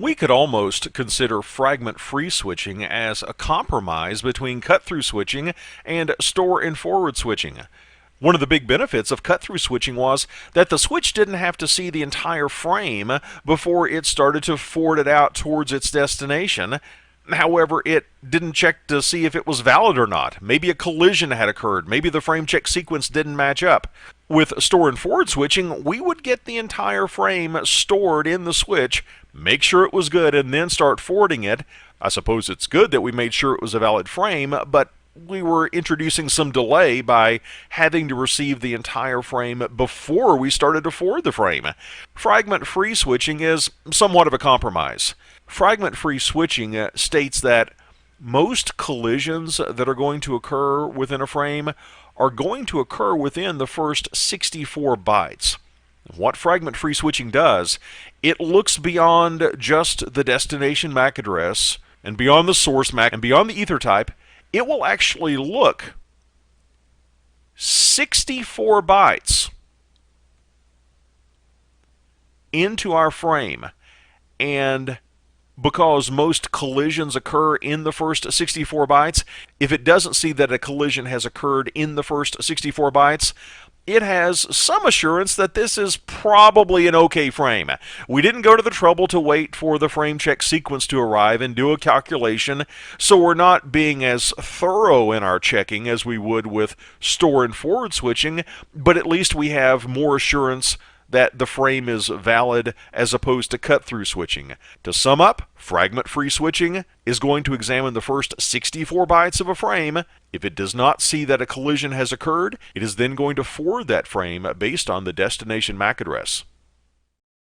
We could almost consider fragment-free switching as a compromise between cut-through switching and store and forward switching. One of the big benefits of cut-through switching was that the switch didn't have to see the entire frame before it started to forward it out towards its destination. However, it didn't check to see if it was valid or not. Maybe a collision had occurred. Maybe the frame check sequence didn't match up. With store and forward switching, we would get the entire frame stored in the switch, make sure it was good, and then start forwarding it. I suppose it's good that we made sure it was a valid frame, but we were introducing some delay by having to receive the entire frame before we started to forward the frame. Fragment-free switching is somewhat of a compromise. Fragment-free switching states that most collisions that are going to occur within a frame are going to occur within the first 64 bytes. What fragment-free switching does, it looks beyond just the destination MAC address and beyond the source MAC and beyond the ether type. It will actually look 64 bytes into our frame, and because most collisions occur in the first 64 bytes, if it doesn't see that a collision has occurred in the first 64 bytes, it has some assurance that this is probably an okay frame. We didn't go to the trouble to wait for the frame check sequence to arrive and do a calculation, so we're not being as thorough in our checking as we would with store and forward switching, but at least we have more assurance that the frame is valid as opposed to cut-through switching. To sum up, fragment-free switching is going to examine the first 64 bytes of a frame. If it does not see that a collision has occurred, it is then going to forward that frame based on the destination MAC address.